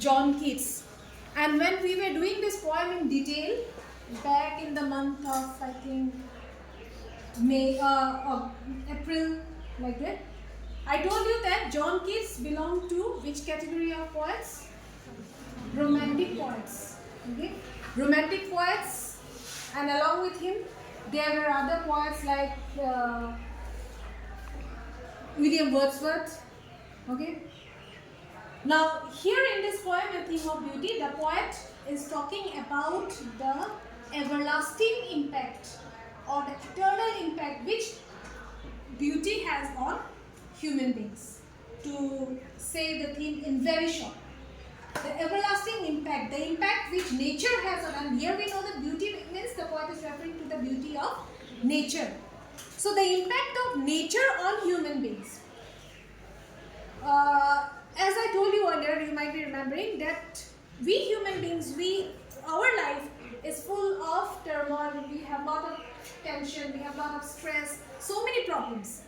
John Keats. And when we were doing this poem in detail, back in the month of, I think, April, like that, I told you that John Keats belonged to which category of poets? Romantic poets. Okay? Romantic poets, and along with him, there were other poets like William Wordsworth. Okay? Now, here in this poem, A Theme of Beauty, the poet is talking about the everlasting impact or the eternal impact which beauty has on human beings. To say the theme in very short, the everlasting impact, the impact which nature has on, and here we know that beauty means the poet is referring to the beauty of nature. So the impact of nature on human beings. As I told you earlier, you might be remembering that we human beings, our life is full of turmoil. We have a lot of tension, we have a lot of stress, so many problems.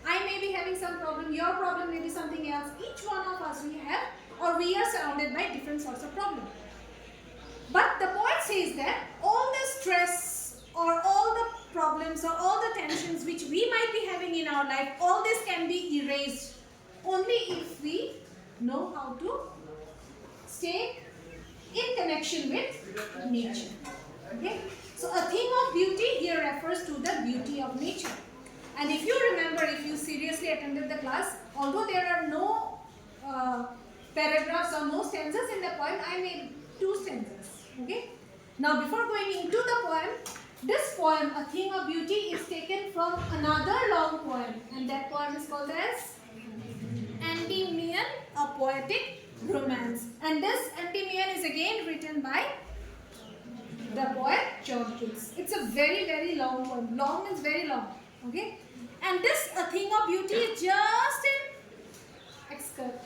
I may be having some problem, your problem may be something else. Each one of us we have, or we are surrounded by different sorts of problems. But the poet says that all the stress or all the problems or all the tensions which we might be having in our life, all this can be erased only if we know how to stay in connection with nature. Okay? So a theme of beauty here refers to the beauty of nature. And if you remember, if you seriously attended the class, although there are no paragraphs or no stanzas in the poem, I made 2 stanzas. Okay? Now before going into the poem, this poem, A Theme of Beauty, is taken from another long poem, and that poem is called as Endymion, a Poetic Romance. And this Endymion is again written by the poet John Keats. It's a very, very long poem. Long means very long. Okay? And this A Thing of Beauty is just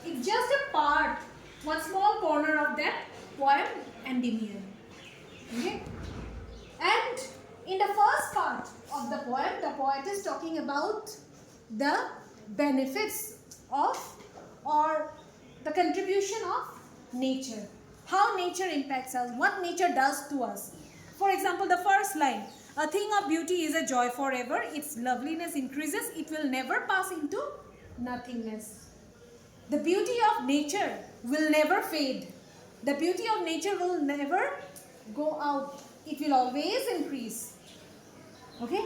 it's just a part, one small corner of that poem Endymion. Okay? And in the first part of the poem, the poet is talking about the benefits of or the contribution of nature. How nature impacts us, what nature does to us. For example, the first line, a thing of beauty is a joy forever, its loveliness increases, it will never pass into nothingness. The beauty of nature will never fade. The beauty of nature will never go out. It will always increase. Okay?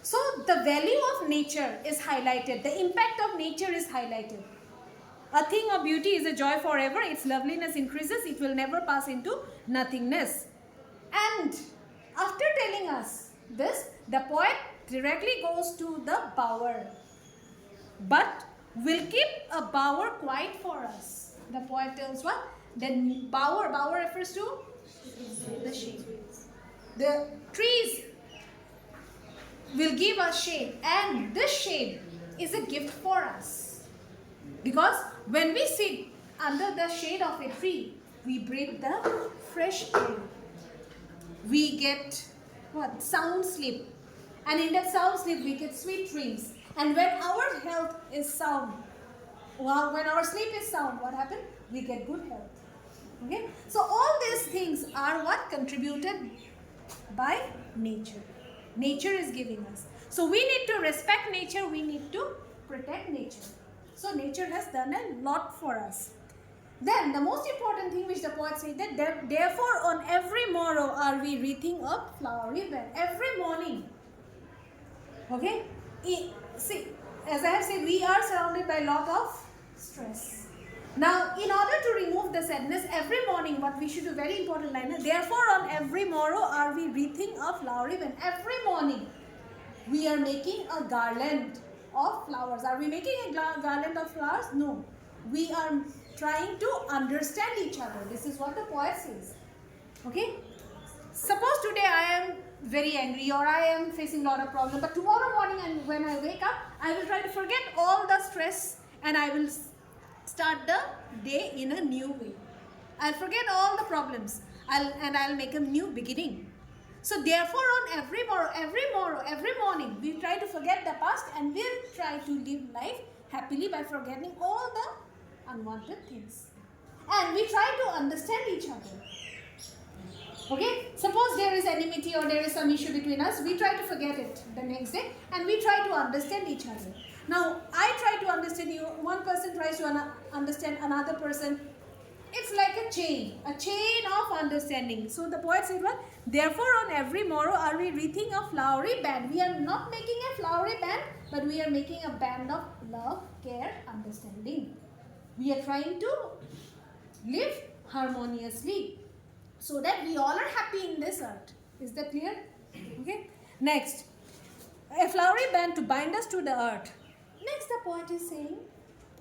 So the value of nature is highlighted. The impact of nature is highlighted. A thing of beauty is a joy forever. Its loveliness increases. It will never pass into nothingness. And after telling us this, the poet directly goes to the bower. But will keep a bower quiet for us. The poet tells what? Then bower refers to the shade. The trees will give us shade, and this shade is a gift for us. Because when we sit under the shade of a tree, we breathe the fresh air. We get what? Sound sleep. And in that sound sleep, we get sweet dreams. And when our health is sound, well, when our sleep is sound, what happens? We get good health. Okay? So all these things are what? Contributed by nature. Nature is giving us. So we need to respect nature, we need to protect nature. So nature has done a lot for us. Then the most important thing which the poet said that therefore on every morrow are we wreathing a flowery bed. Every morning. Okay? See, as I have said, we are surrounded by a lot of stress. Now, in order to remove the sadness, every morning, what we should do, very important line, therefore on every morrow are we wreathing a flowery bed. Every morning, we are making a garland of flowers. Are we making a garland of flowers? No. We are trying to understand each other. This is what the poet says. Okay? Suppose today I am very angry or I am facing a lot of problems, but tomorrow morning and when I wake up, I will try to forget all the stress and I will start the day in a new way. I'll forget all the problems and I'll make a new beginning. So therefore on every morning, we try to forget the past and we'll try to live life happily by forgetting all the unwanted things. and we try to understand each other. Okay, suppose there is enmity or there is some issue between us, we try to forget it the next day and we try to understand each other. Now, I try to understand you, one person tries to understand another person. It's like a chain of understanding. So the poet said what? Therefore on every morrow are we wreathing a flowery band. We are not making a flowery band, but we are making a band of love, care, understanding. We are trying to live harmoniously, so that we all are happy in this earth. Is that clear? Okay. Next, a flowery band to bind us to the earth. Next, the poet is saying,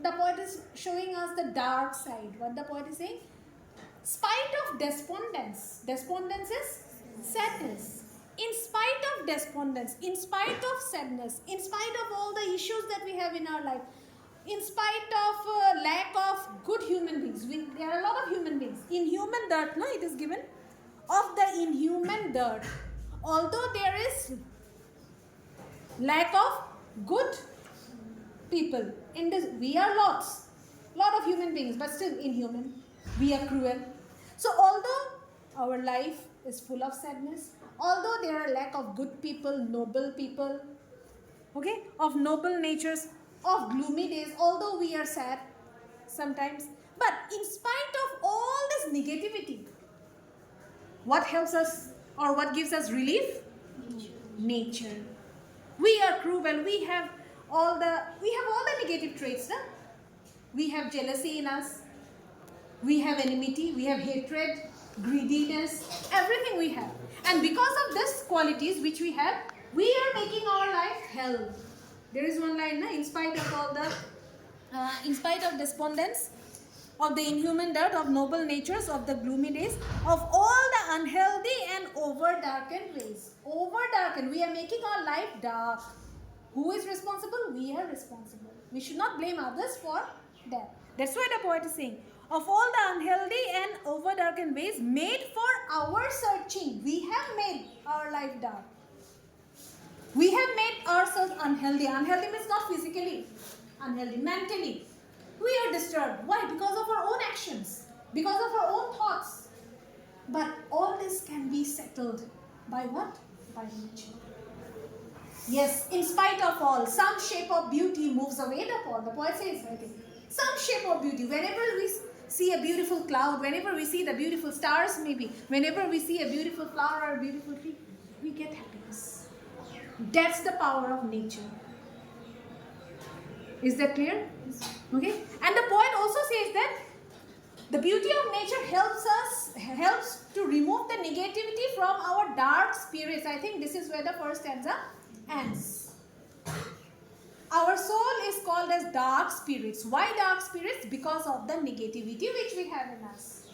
the poet is showing us the dark side. What the poet is saying? Spite of despondence. Despondence is sadness. In spite of despondence, in spite of sadness, in spite of all the issues that we have in our life, in spite of lack of good human beings, there are a lot of human beings. In human dirt, no, it is given, of the inhuman dirt. Although there is lack of good people, in this, we are lot of human beings, but still inhuman. We are cruel. So although our life is full of sadness, although there are lack of good people, noble people, okay, of noble natures, of gloomy days, although we are sad sometimes, but in spite of all this negativity, what helps us or what gives us relief? Nature. We are cruel. We have all the negative traits. No? We have jealousy in us. We have enmity. We have hatred, greediness, everything we have. And because of these qualities which we have, we are making our life hell. There is one line, in spite of all the, in spite of despondence, of the inhuman dirt, of noble natures, of the gloomy days, of all the unhealthy and over-darkened ways. Over-darkened, we are making our life dark. Who is responsible? We are responsible. We should not blame others for that. That's why the poet is saying, of all the unhealthy and over-darkened ways made for our searching, we have made our life dark. We have made ourselves unhealthy. Unhealthy means not physically, unhealthy, mentally. We are disturbed. Why? Because of our own actions, because of our own thoughts. But all this can be settled by what? By nature. Yes, in spite of all, some shape of beauty moves away the pall. The poet says, I think, some shape of beauty. Whenever we see a beautiful cloud, whenever we see the beautiful stars, maybe, whenever we see a beautiful flower or a beautiful tree, we get happiness. That's the power of nature. Is that clear? Okay. And the poet also says that the beauty of nature helps to remove the negativity from our dark spirits. I think this is where the first stanza ends. Our soul is called as dark spirits. Why dark spirits? Because of the negativity which we have in us.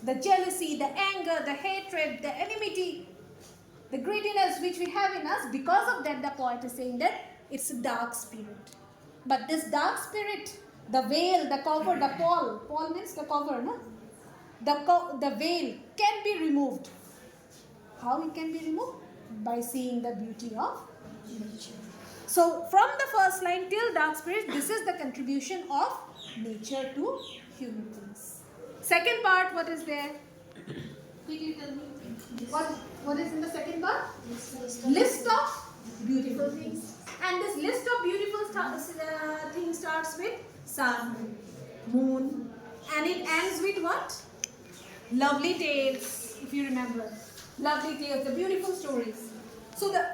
The jealousy, the anger, the hatred, the enmity, the greediness which we have in us. Because of that, the poet is saying that it's a dark spirit. But this dark spirit, the veil, the cover, the pall means the cover, no? The veil can be removed. How it can be removed? By seeing the beauty of nature. So from the first line till dark spirit, this is the contribution of nature to human beings. Second part, what is there? Could you tell me? What is in the second part? List of beautiful things. And this list of beautiful things starts with sun, moon, and it ends with what? Lovely tales, if you remember. Lovely tales, the beautiful stories. So the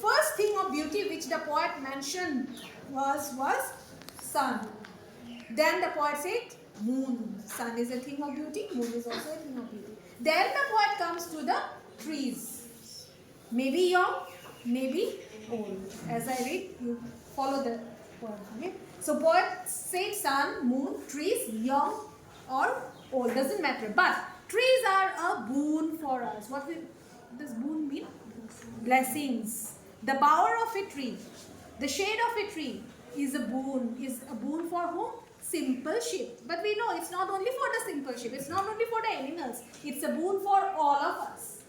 first thing of beauty which the poet mentioned was sun. Then the poet said moon. Sun is a thing of beauty, moon is also a thing of beauty. Then the poet comes to the trees. Maybe young, maybe old. As I read, you follow the poem. Okay? So poet said sun, moon, trees, young or old. Doesn't matter. But trees are a boon for us. What will this boon mean? Blessings. The bower of a tree, the shade of a tree is a boon. Is a boon for whom? Simple sheep. But we know it's not only for the simple sheep. It's not only for the animals. It's a boon for all of us.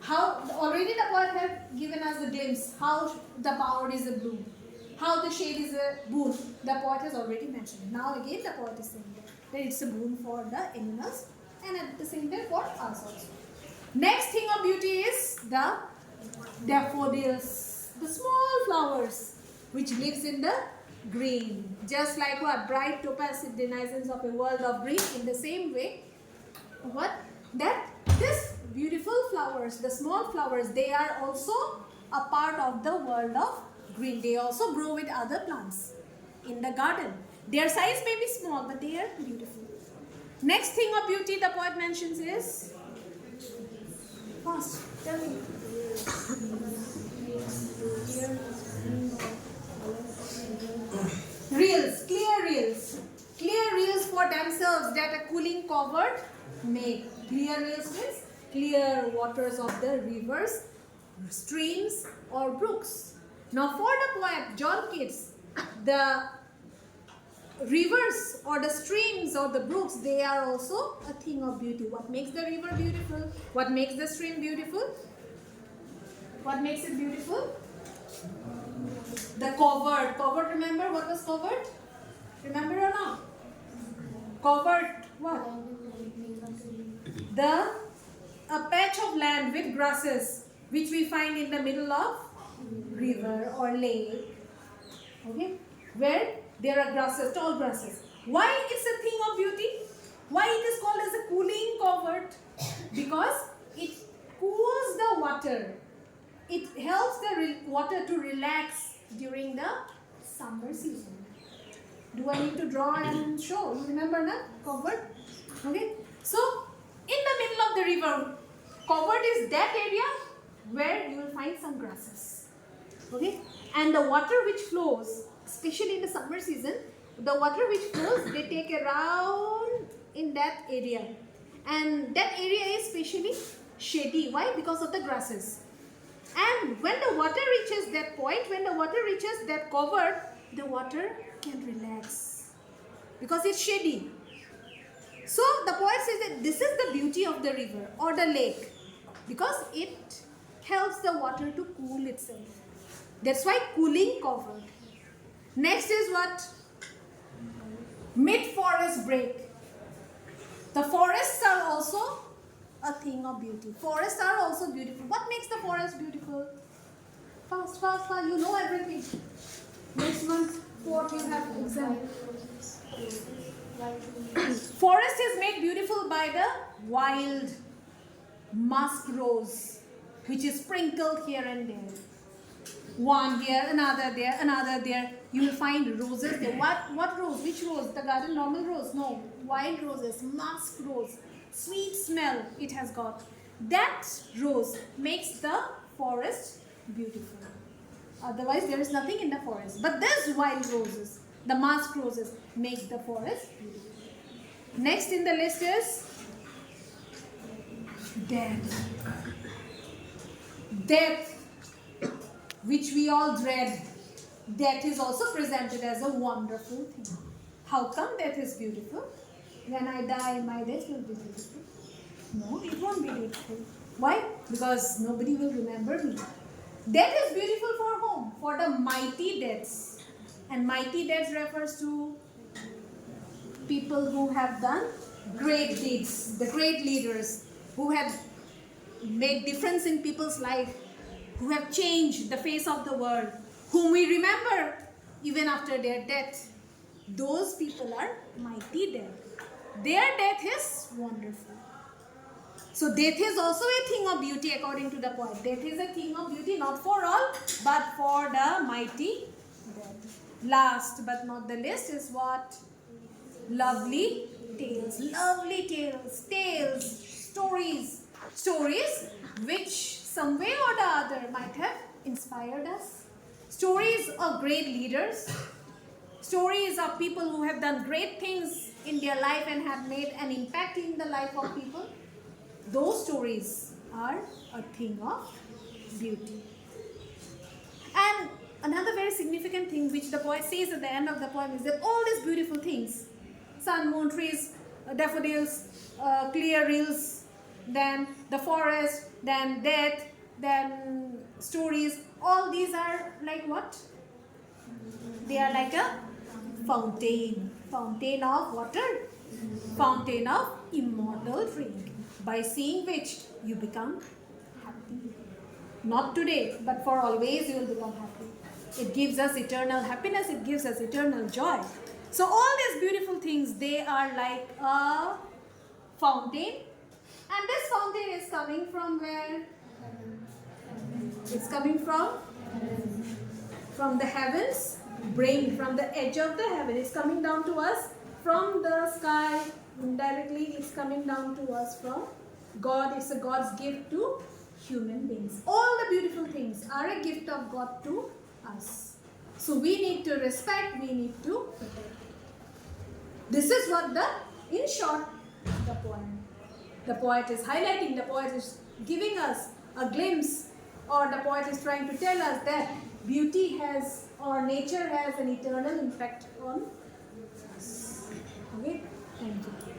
How already the poet have given us a glimpse how the bower is a boon, how the shade is a boon. The poet has already mentioned. Now again the poet is saying that then it's a boon for the animals and at the same time for us also. Next thing of beauty is the daffodils, the small flowers which lives in the green. Just like what? Bright topaz denizens of a world of green. In the same way, what? That this beautiful flowers, the small flowers, they are also a part of the world of green. They also grow with other plants in the garden. Their size may be small, but they are beautiful. Next thing of beauty the poet mentions is, fast, tell me. Reels, clear reels for themselves that a cooling covert make. Clear reels means clear waters of the rivers, streams or brooks. Now for the poet John Keats, the rivers or the streams or the brooks, they are also a thing of beauty. What makes the river beautiful? What makes the stream beautiful? What makes it beautiful? The covert. Covert, remember what was covert? Remember or not? Covert, what? A patch of land with grasses which we find in the middle of river or lake. Okay? Where there are grasses, tall grasses. Why it's a thing of beauty? Why it is called as a cooling covert? Because it cools the water. It helps the water to relax during the summer season. Do I need to draw and show? You remember that? Covert? Okay. So, in the middle of the river, covert is that area where you will find some grasses. Okay. And the water which flows, especially in the summer season, the water which flows, they take a round in that area. And that area is especially shady. Why? Because of the grasses. And when the water reaches that point, when the water reaches that covert, the water can relax because it's shady. So the poet says that this is the beauty of the river or the lake because it helps the water to cool itself. That's why cooling covert. Next is what? Mid-forest break. The forests are also a thing of beauty. Forests are also beautiful. What makes the forest beautiful? Fast. You know everything. Next month, what you have exam. Forest is made beautiful by the wild musk rose, which is sprinkled here and there. One here, another there, another there. You will find roses there. What rose? Which rose? The garden normal rose? No. Wild roses, musk rose. Sweet smell it has got. That rose makes the forest beautiful. Otherwise, there is nothing in the forest. But these wild roses, the musk roses, make the forest beautiful. Next in the list is death. Death, which we all dread. Death is also presented as a wonderful thing. How come death is beautiful? When I die, my death will be beautiful. No, it won't be beautiful. Why? Because nobody will remember me. Death is beautiful for whom? For the mighty deaths. And mighty deaths refers to people who have done great deeds, the great leaders who have made difference in people's life, who have changed the face of the world, whom we remember even after their death. Those people are mighty death. Their death is wonderful. So death is also a thing of beauty according to the poet. Death is a thing of beauty not for all but for the mighty dead. Last but not the least is what? Lovely tales. Lovely tales. Tales. Stories. Stories which some way or the other might have inspired us. Stories of great leaders. Stories of people who have done great things in their life and have made an impact in the life of people. Those stories are a thing of beauty. And another very significant thing which the poet says at the end of the poem is that all these beautiful things, sun, moon, trees, daffodils, clear rills, then the forest, then death, then stories, all these are like what? They are like a fountain of water fountain of immortal drink, by seeing which you become happy. Not today, but for always you will become happy. It gives us eternal happiness, it gives us eternal joy. So all these beautiful things, they are like a fountain. And this fountain is coming from where? It's coming from the heavens, brain, from the edge of the heaven. It's coming down to us from the sky. Indirectly, it's coming down to us from God. It's a God's gift to human beings. All the beautiful things are a gift of God to us. So we need to respect, we need to protect. This is what in short, the poem. The poet is highlighting, the poet is giving us a glimpse, or the poet is trying to tell us that beauty has, or nature has, an eternal impact on us. Okay? Thank you.